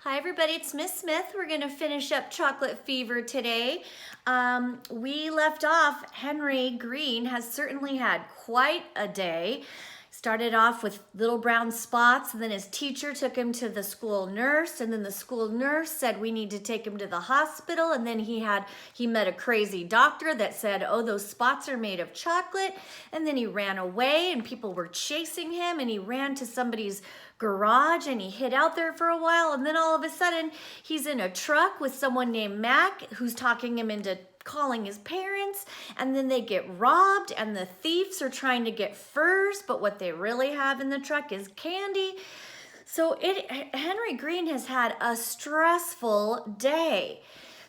Hi everybody, it's Miss Smith. We're gonna finish up Chocolate Fever today. We left off, Henry Green has certainly had quite a day. Started off with little brown spots, and then his teacher took him to the school nurse, and then the school nurse said we need to take him to the hospital, and then he met a crazy doctor that said, oh, those spots are made of chocolate, and then he ran away and people were chasing him, and he ran to somebody's garage and he hid out there for a while, and then all of a sudden he's in a truck with someone named Mac who's talking him into calling his parents, and then they get robbed, and the thieves are trying to get furs, but what they really have in the truck is candy. So Henry Green has had a stressful day.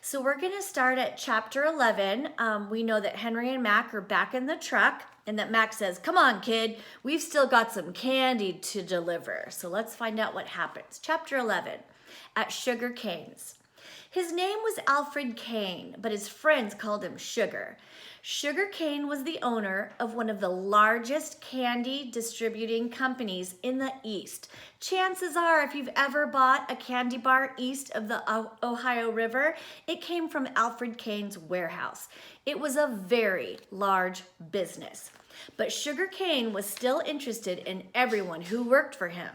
So we're gonna start at chapter 11. We know that Henry and Mac are back in the truck, and that Mac says, come on, kid, we've still got some candy to deliver. So let's find out what happens. Chapter 11, at Sugar Cane's. His name was Alfred Kane, but his friends called him Sugar. Sugar Cane was the owner of one of the largest candy distributing companies in the East. Chances are, if you've ever bought a candy bar east of the Ohio River, it came from Alfred Kane's warehouse. It was a very large business. But Sugar Cane was still interested in everyone who worked for him.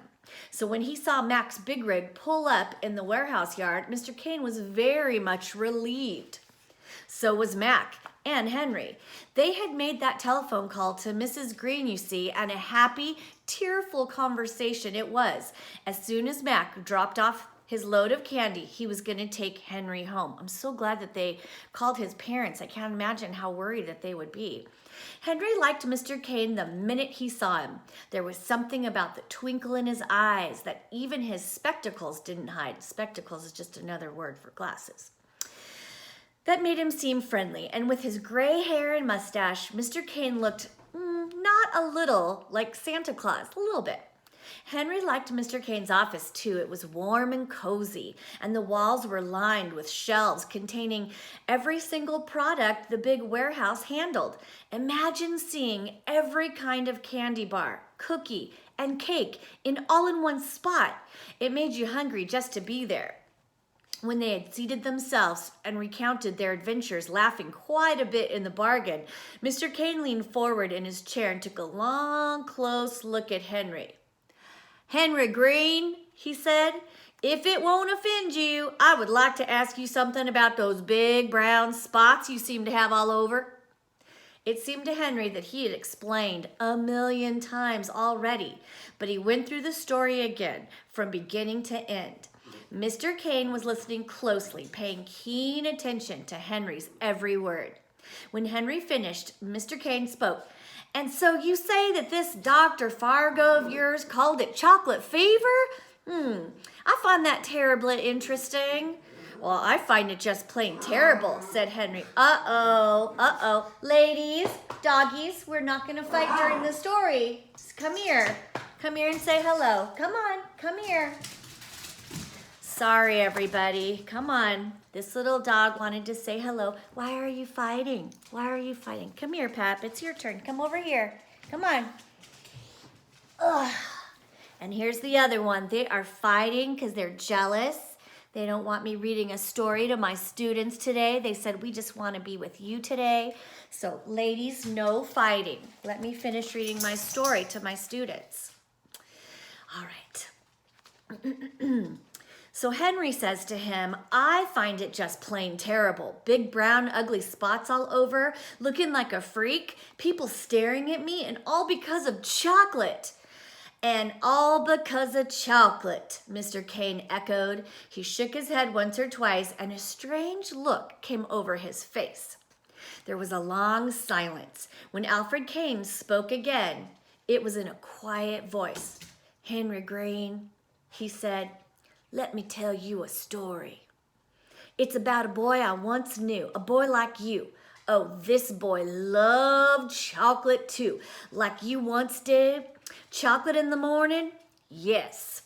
So when he saw Mac's big rig pull up in the warehouse yard, Mr. Cane was very much relieved. So was Mac and Henry. They had made that telephone call to Mrs. Green, you see, and a happy, tearful conversation it was. As soon as Mac dropped off his load of candy, he was going to take Henry home. I'm so glad that they called his parents. I can't imagine how worried that they would be. Henry liked Mr. Cane the minute he saw him. There was something about the twinkle in his eyes that even his spectacles didn't hide. Spectacles is just another word for glasses. That made him seem friendly, and with his gray hair and mustache, Mr. Cane looked not a little like Santa Claus, a little bit. Henry liked Mr. Cane's office too. It was warm and cozy, and the walls were lined with shelves containing every single product the big warehouse handled. Imagine seeing every kind of candy bar, cookie, and cake all in one spot. It made you hungry just to be there. When they had seated themselves and recounted their adventures, laughing quite a bit in the bargain, Mr. Cane leaned forward in his chair and took a long, close look at Henry. Henry Green, he said, if it won't offend you, I would like to ask you something about those big brown spots you seem to have all over. It seemed to Henry that he had explained 1,000,000 times already, but he went through the story again from beginning to end. Mr. Cane was listening closely, paying keen attention to Henry's every word. When Henry finished, Mr. Cane spoke. And so you say that this Dr. Fargo of yours called it chocolate fever? I find that terribly interesting. Well, I find it just plain terrible, said Henry. Uh-oh. Ladies, doggies, we're not going to fight during the story. Just come here. Come here and say hello. Come on, come here. Sorry, everybody. Come on. This little dog wanted to say hello. Why are you fighting? Why are you fighting? Come here, Pap. It's your turn. Come over here. Come on. Ugh. And here's the other one. They are fighting because they're jealous. They don't want me reading a story to my students today. They said, we just want to be with you today. So, ladies, no fighting. Let me finish reading my story to my students. All right. So Henry says to him, I find it just plain terrible. Big, brown, ugly spots all over, looking like a freak, people staring at me, and all because of chocolate. And all because of chocolate, Mr. Cane echoed. He shook his head once or twice, and a strange look came over his face. There was a long silence. When Alfred Cane spoke again, it was in a quiet voice. Henry Green, he said, let me tell you a story. It's about a boy I once knew, a boy like you. Oh, this boy loved chocolate too, like you once did. Chocolate in the morning? Yes.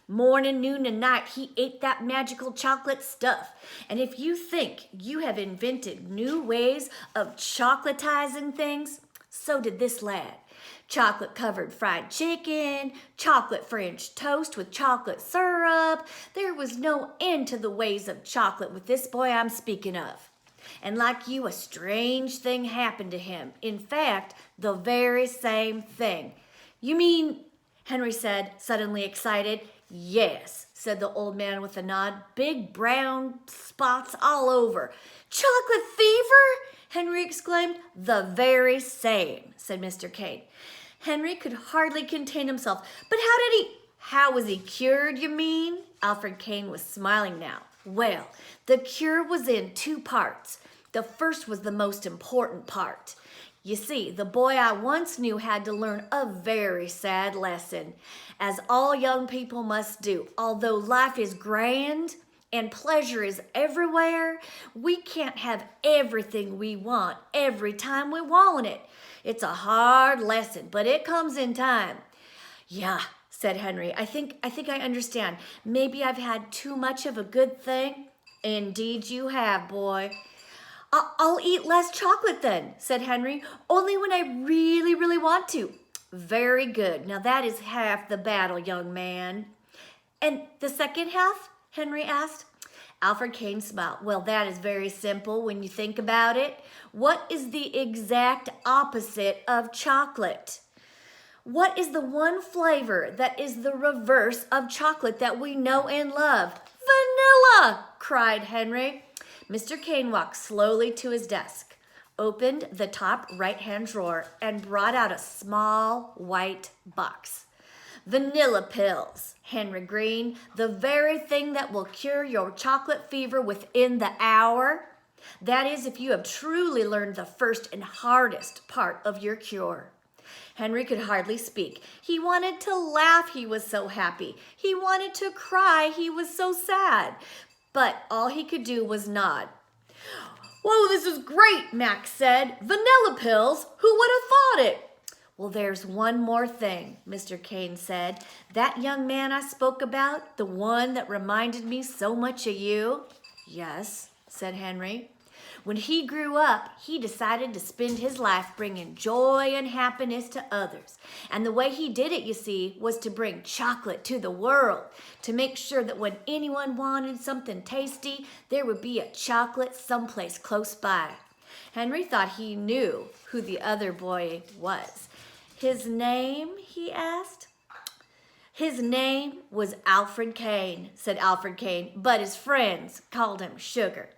Morning, noon, and night, he ate that magical chocolate stuff. And if you think you have invented new ways of chocolatizing things, so did this lad. chocolate-covered fried chicken, chocolate French toast with chocolate syrup. There was no end to the ways of chocolate with this boy I'm speaking of. And like you, a strange thing happened to him. In fact, the very same thing. You mean, Henry said, suddenly excited. Yes, said the old man with a nod. Big brown spots all over. Chocolate fever? Henry exclaimed. The very same, said Mr. Kane. Henry could hardly contain himself. But how was he cured, you mean? Alfred Kane was smiling now. Well, the cure was in two parts. The first was the most important part. You see, the boy I once knew had to learn a very sad lesson, as all young people must do. Although life is grand and pleasure is everywhere, we can't have everything we want every time we want it. It's a hard lesson, but it comes in time. Yeah, said Henry. I think I understand. Maybe I've had too much of a good thing. Indeed you have, boy. I'll eat less chocolate then, said Henry. Only when I really, really want to. Very good. Now that is half the battle, young man. And the second half? Henry asked. Alfred Kane smiled. Well, that is very simple when you think about it. What is the exact opposite of chocolate? What is the one flavor that is the reverse of chocolate that we know and love? Vanilla, cried Henry. Mr. Kane walked slowly to his desk, opened the top right-hand drawer, and brought out a small white box. Vanilla pills, Henry Green, the very thing that will cure your chocolate fever within the hour. That is, if you have truly learned the first and hardest part of your cure. Henry could hardly speak. He wanted to laugh, he was so happy. He wanted to cry, he was so sad. But all he could do was nod. Whoa, this is great, Max said. Vanilla pills? Who would have thought it? Well, there's one more thing, Mr. Kane said. That young man I spoke about, the one that reminded me so much of you? Yes, said Henry. When he grew up, he decided to spend his life bringing joy and happiness to others. And the way he did it, you see, was to bring chocolate to the world, to make sure that when anyone wanted something tasty, there would be a chocolate someplace close by. Henry thought he knew who the other boy was. His name, he asked? His name was Alfred Kane, said Alfred Kane, but his friends called him Sugar.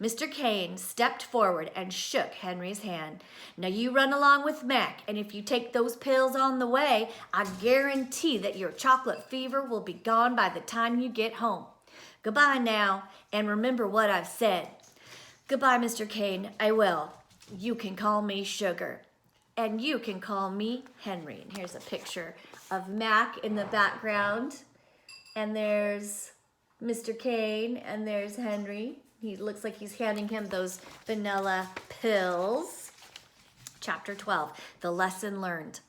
Mr. Kane stepped forward and shook Henry's hand. Now you run along with Mac, and if you take those pills on the way, I guarantee that your chocolate fever will be gone by the time you get home. Goodbye now, and remember what I've said. Goodbye, Mr. Kane, I will. You can call me Sugar, and you can call me Henry. And here's a picture of Mac in the background, and there's Mr. Kane, and there's Henry. He looks like he's handing him those vanilla pills. Chapter 12, the lesson learned.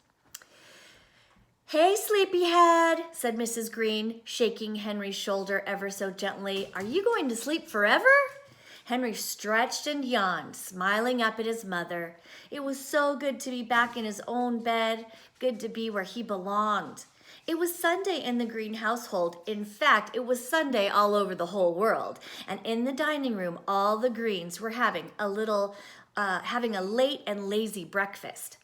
Hey, sleepyhead, said Mrs. Green, shaking Henry's shoulder ever so gently. Are you going to sleep forever? Henry stretched and yawned, smiling up at his mother. It was so good to be back in his own bed, good to be where he belonged. It was Sunday in the Green household. In fact, it was Sunday all over the whole world. And in the dining room, all the Greens were having a late and lazy breakfast.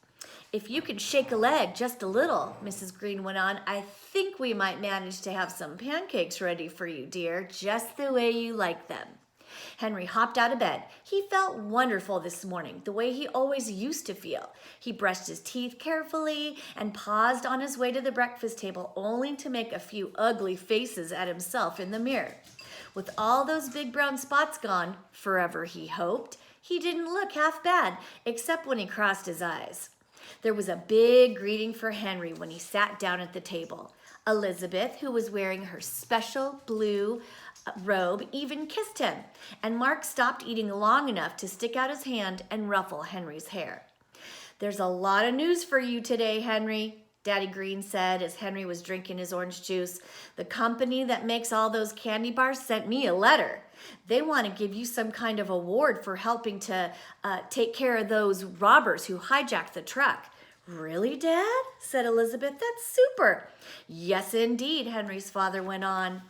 If you could shake a leg just a little, Mrs. Green went on, I think we might manage to have some pancakes ready for you, dear, just the way you like them. Henry hopped out of bed. He felt wonderful this morning, the way he always used to feel. He brushed his teeth carefully and paused on his way to the breakfast table only to make a few ugly faces at himself in the mirror. With all those big brown spots gone, forever he hoped, he didn't look half bad, except when he crossed his eyes. There was a big greeting for Henry when he sat down at the table. Elizabeth, who was wearing her special blue robe, even kissed him, and Mark stopped eating long enough to stick out his hand and ruffle Henry's hair. There's a lot of news for you today, Henry, Daddy Green said as Henry was drinking his orange juice. The company that makes all those candy bars sent me a letter. They want to give you some kind of award for helping to take care of those robbers who hijacked the truck. "Really, Dad?" said Elizabeth. "That's super." "Yes, indeed," Henry's father went on.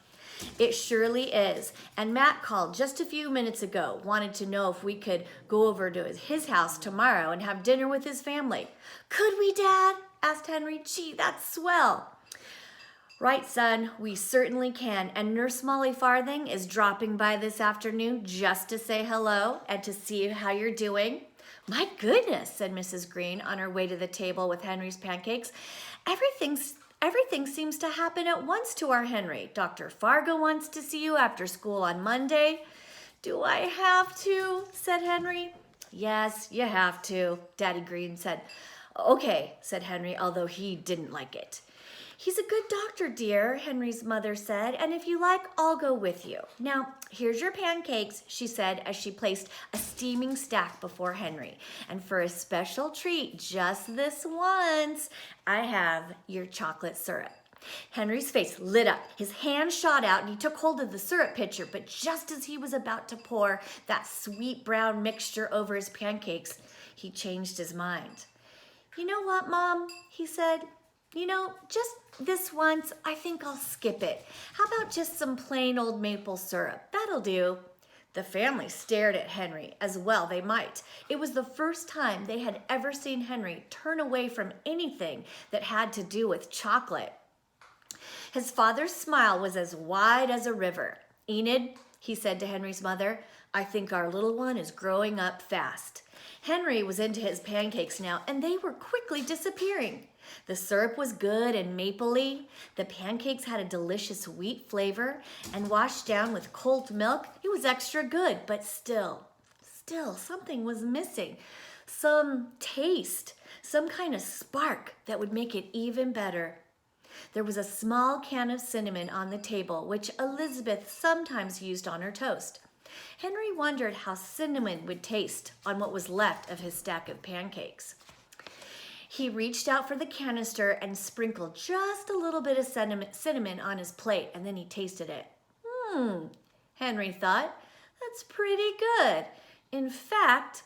"It surely is. And Matt called just a few minutes ago, wanted to know if we could go over to his house tomorrow and have dinner with his family." "Could we, Dad?" asked Henry. "Gee, that's swell." "Right, son, we certainly can. And Nurse Molly Farthing is dropping by this afternoon just to say hello and to see how you're doing." "My goodness," said Mrs. Green on her way to the table with Henry's pancakes. Everything seems to happen at once to our Henry. Dr. Fargo wants to see you after school on Monday." "Do I have to?" said Henry. "Yes, you have to," Daddy Green said. "Okay," said Henry, although he didn't like it. "He's a good doctor, dear," Henry's mother said, "and if you like, I'll go with you. Now, here's your pancakes," she said as she placed a steaming stack before Henry. "And for a special treat, just this once, I have your chocolate syrup." Henry's face lit up. His hand shot out and he took hold of the syrup pitcher, but just as he was about to pour that sweet brown mixture over his pancakes, he changed his mind. "You know what, Mom?" he said. Just this once, I think I'll skip it. How about just some plain old maple syrup? That'll do." The family stared at Henry, as well they might. It was the first time they had ever seen Henry turn away from anything that had to do with chocolate. His father's smile was as wide as a river. "Enid," he said to Henry's mother, "I think our little one is growing up fast." Henry was into his pancakes now, and they were quickly disappearing. The syrup was good and mapley. The pancakes had a delicious wheat flavor, and washed down with cold milk, it was extra good, but still, something was missing. Some taste, some kind of spark that would make it even better. There was a small can of cinnamon on the table, which Elizabeth sometimes used on her toast. Henry wondered how cinnamon would taste on what was left of his stack of pancakes. He reached out for the canister and sprinkled just a little bit of cinnamon on his plate, and then he tasted it. Henry thought, "That's pretty good. In fact,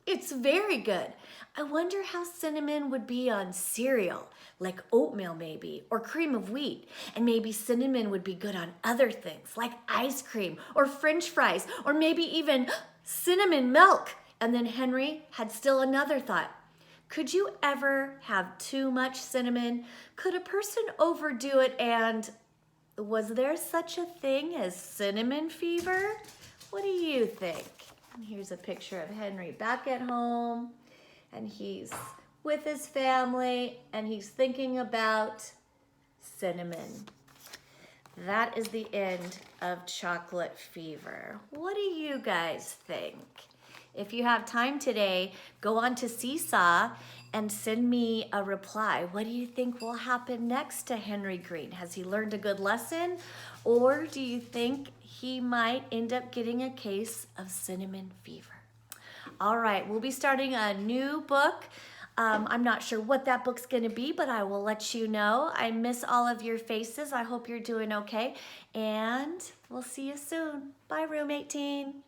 it's very good. I wonder how cinnamon would be on cereal, like oatmeal maybe, or cream of wheat. And maybe cinnamon would be good on other things, like ice cream or French fries, or maybe even cinnamon milk." And then Henry had still another thought. Could you ever have too much cinnamon? Could a person overdo it, and was there such a thing as cinnamon fever? What do you think? And here's a picture of Henry back at home, and he's with his family, and he's thinking about cinnamon. That is the end of Chocolate Fever. What do you guys think? If you have time today, go on to Seesaw and send me a reply. What do you think will happen next to Henry Green? Has he learned a good lesson? Or do you think he might end up getting a case of cinnamon fever? All right, we'll be starting a new book. I'm not sure what that book's going to be, but I will let you know. I miss all of your faces. I hope you're doing okay. And we'll see you soon. Bye, Room 18.